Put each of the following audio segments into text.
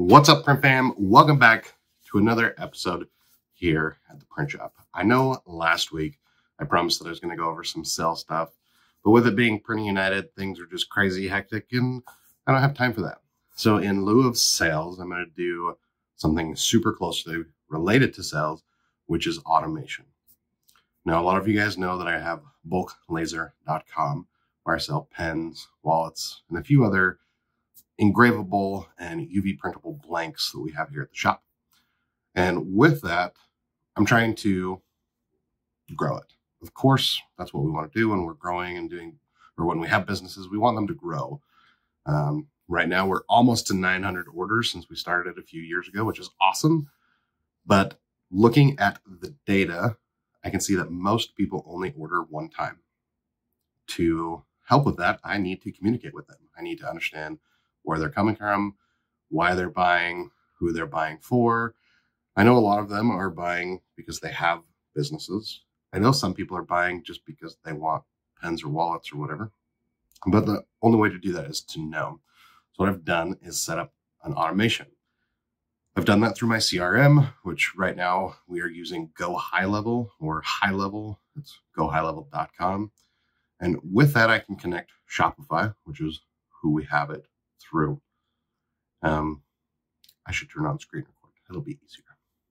What's up, Print Fam? Welcome back to another episode here at the Print Shop. I know last week I promised that I was going to go over some sale stuff, but with it being Printing United, things are just crazy hectic and I don't have time for that. So in lieu of sales, I'm going to do something super closely related to sales, which is automation. Now, a lot of you guys know that I have bulklaser.com where I sell pens, wallets, and a few other engravable and UV printable blanks that we have here at the shop. And with that, I'm trying to grow it. Of course, that's what we want to do when we're growing and doing, or when we have businesses, we want them to grow. Right now, we're almost to 900 orders since we started a few years ago, which is awesome. But looking at the data, I can see that most people only order one time. To help with that, I need to communicate with them. I need to understand where they're coming from, why they're buying, who they're buying for. I know a lot of them are buying because they have businesses. I know some people are buying just because they want pens or wallets or whatever. But the only way to do that is to know. So what I've done is set up an automation. I've done that through my CRM, which right now we are using Go High Level or High Level. It's gohighlevel.com. And with that, I can connect Shopify, which is who we have it through. I should turn on screen record. It'll be easier.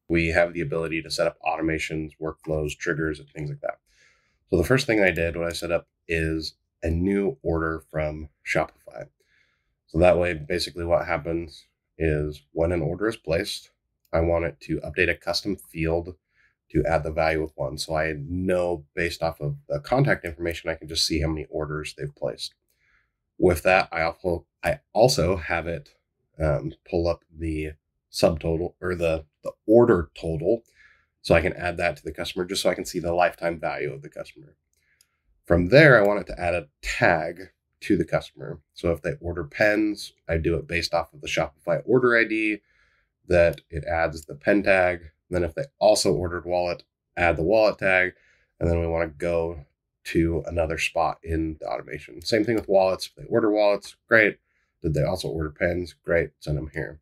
We have the ability to set up automations, workflows, triggers, and things like that. So the first thing I did when I set up is a new order from Shopify. So that way, basically what happens is when an order is placed, I want it to update a custom field to add the value of one. So I know based off of the contact information, I can just see how many orders they've placed. With that, I also have it pull up the subtotal or the order total. So I can add that to the customer just so I can see the lifetime value of the customer. From there, I want it to add a tag to the customer. So if they order pens, I do it based off of the Shopify order ID, that it adds the pen tag. Then if they also ordered wallet, add the wallet tag. And then we want to go to another spot in the automation. Same thing with wallets. If they order wallets, great. Did they also order pens? Great. Send them here.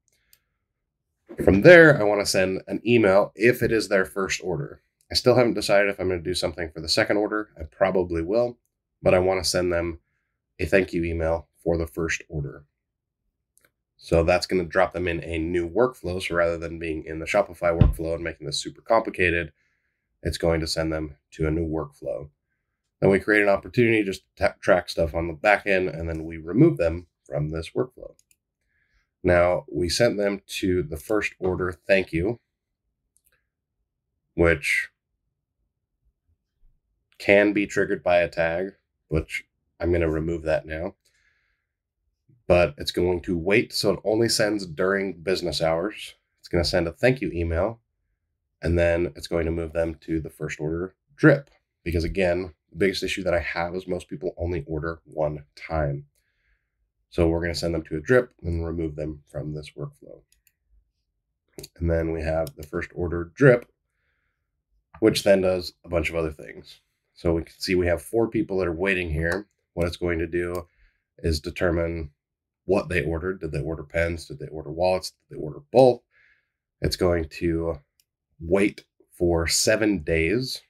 From there, I want to send an email if it is their first order. I still haven't decided if I'm going to do something for the second order. I probably will, but I want to send them a thank you email for the first order. So that's going to drop them in a new workflow. So rather than being in the Shopify workflow and making this super complicated, it's going to send them to a new workflow. Then we create an opportunity just to track stuff on the back end, and then we remove them from this workflow. Now, we sent them to the first order thank you, which can be triggered by a tag, which I'm going to remove that now. But it's going to wait, so it only sends during business hours. It's going to send a thank you email, and then it's going to move them to the first order drip. Because again, the biggest issue that I have is most people only order one time. So we're going to send them to a drip and remove them from this workflow. And then we have the first order drip, which then does a bunch of other things. So we can see we have 4 people that are waiting here. What it's going to do is determine what they ordered. Did they order pens? Did they order wallets? Did they order both? It's going to wait for 7 days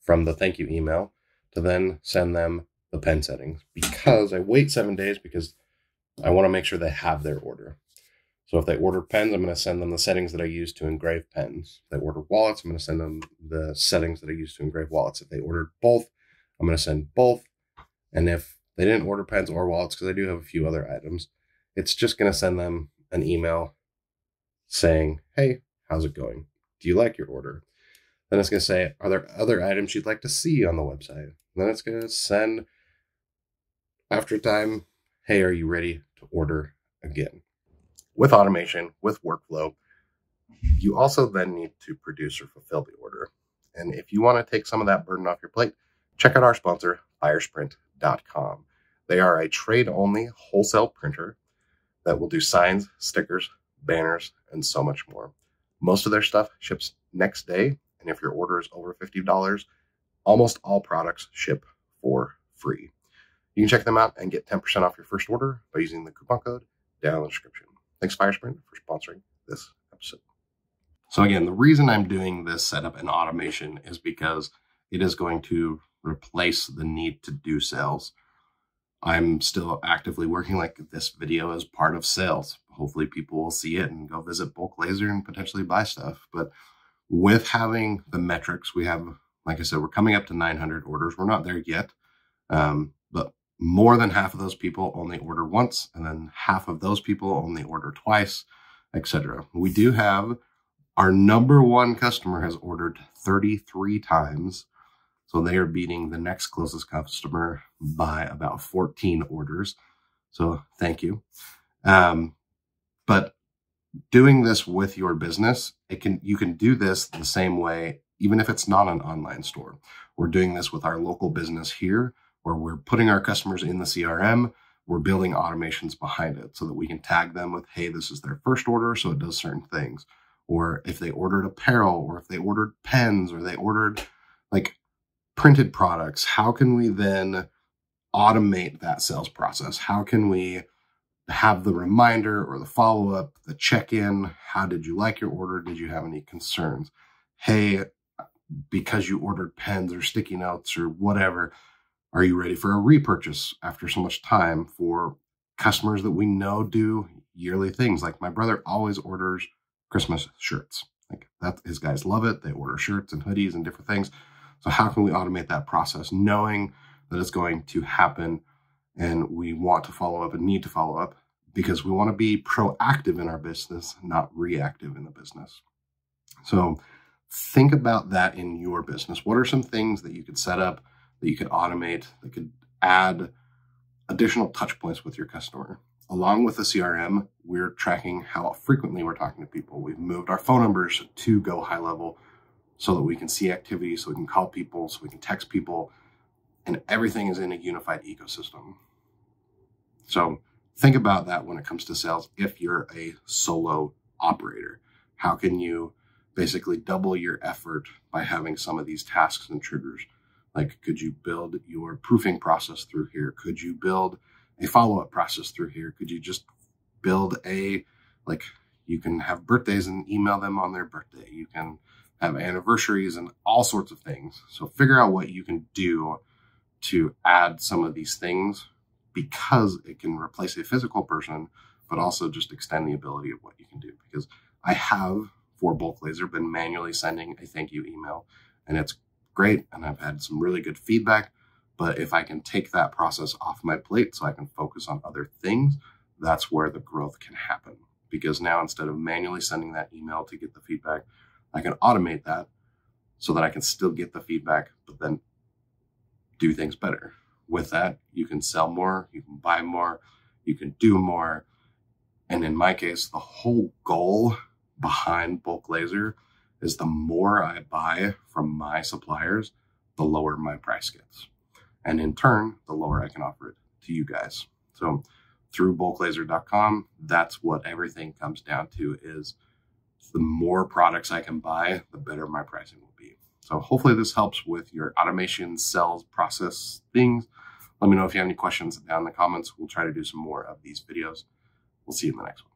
from the thank you email to then send them the pen settings, because I wait 7 days because I want to make sure they have their order. So if they order pens, I'm going to send them the settings that I use to engrave pens. If they order wallets, I'm going to send them the settings that I use to engrave wallets. If they ordered both, I'm going to send both. And if they didn't order pens or wallets, because I do have a few other items, it's just going to send them an email saying, hey, how's it going? Do you like your order? Then it's going to say, are there other items you'd like to see on the website? And then it's going to send, after time, hey, are you ready to order again? With automation, with workflow, you also then need to produce or fulfill the order. And if you want to take some of that burden off your plate, check out our sponsor, Firesprint.com. They are a trade-only wholesale printer that will do signs, stickers, banners, and so much more. Most of their stuff ships next day, and if your order is over $50, almost all products ship for free. You can check them out and get 10% off your first order by using the coupon code down in the description. Thanks, Firesprint, for sponsoring this episode. So again, the reason I'm doing this setup and automation is because it is going to replace the need to do sales. I'm still actively working, like this video is part of sales. Hopefully people will see it and go visit Bulk Laser and potentially buy stuff. But with having the metrics, we have, like I said, we're coming up to 900 orders. We're not there yet, but more than half of those people only order once, and then half of those people only order twice, etc. We do have our number one customer has ordered 33 times. So they are beating the next closest customer by about 14 orders. So thank you. But doing this with your business, you can do this the same way, even if it's not an online store. We're doing this with our local business here, where we're putting our customers in the CRM. We're building automations behind it so that we can tag them with, hey, this is their first order, so it does certain things. Or if they ordered apparel, or if they ordered pens, or they ordered like printed products, how can we then automate that sales process? How can we have the reminder or the follow-up, the check-in? How did you like your order? Did you have any concerns? Hey, because you ordered pens or sticky notes or whatever, are you ready for a repurchase after so much time? For customers that we know do yearly things, like my brother always orders Christmas shirts. Like that, his guys love it. They order shirts and hoodies and different things. So how can we automate that process, knowing that it's going to happen and we want to follow up and need to follow up, because we want to be proactive in our business, not reactive in the business. So think about that in your business. What are some things that you could set up, that you could automate, that could add additional touch points with your customer? Along with the CRM, we're tracking how frequently we're talking to people. We've moved our phone numbers to Go High Level so that we can see activity, so we can call people, so we can text people, and everything is in a unified ecosystem. So think about that when it comes to sales. If you're a solo operator, how can you basically double your effort by having some of these tasks and triggers? Like, could you build your proofing process through here? Could you build a follow-up process through here? Could you just build you can have birthdays and email them on their birthday. You can have anniversaries and all sorts of things. So figure out what you can do to add some of these things, because it can replace a physical person, but also just extend the ability of what you can do. Because I have, for Bulk Laser, been manually sending a thank you email, and it's great. And I've had some really good feedback. But if I can take that process off my plate so I can focus on other things, that's where the growth can happen. Because now, instead of manually sending that email to get the feedback, I can automate that so that I can still get the feedback, but then do things better. With that, you can sell more, you can buy more, you can do more. And in my case, the whole goal behind Bulk Laser is the more I buy from my suppliers, the lower my price gets. And in turn, the lower I can offer it to you guys. So through bulklaser.com, that's what everything comes down to, is the more products I can buy, the better my pricing will be. So hopefully this helps with your automation, sales process things. Let me know if you have any questions down in the comments. We'll try to do some more of these videos. We'll see you in the next one.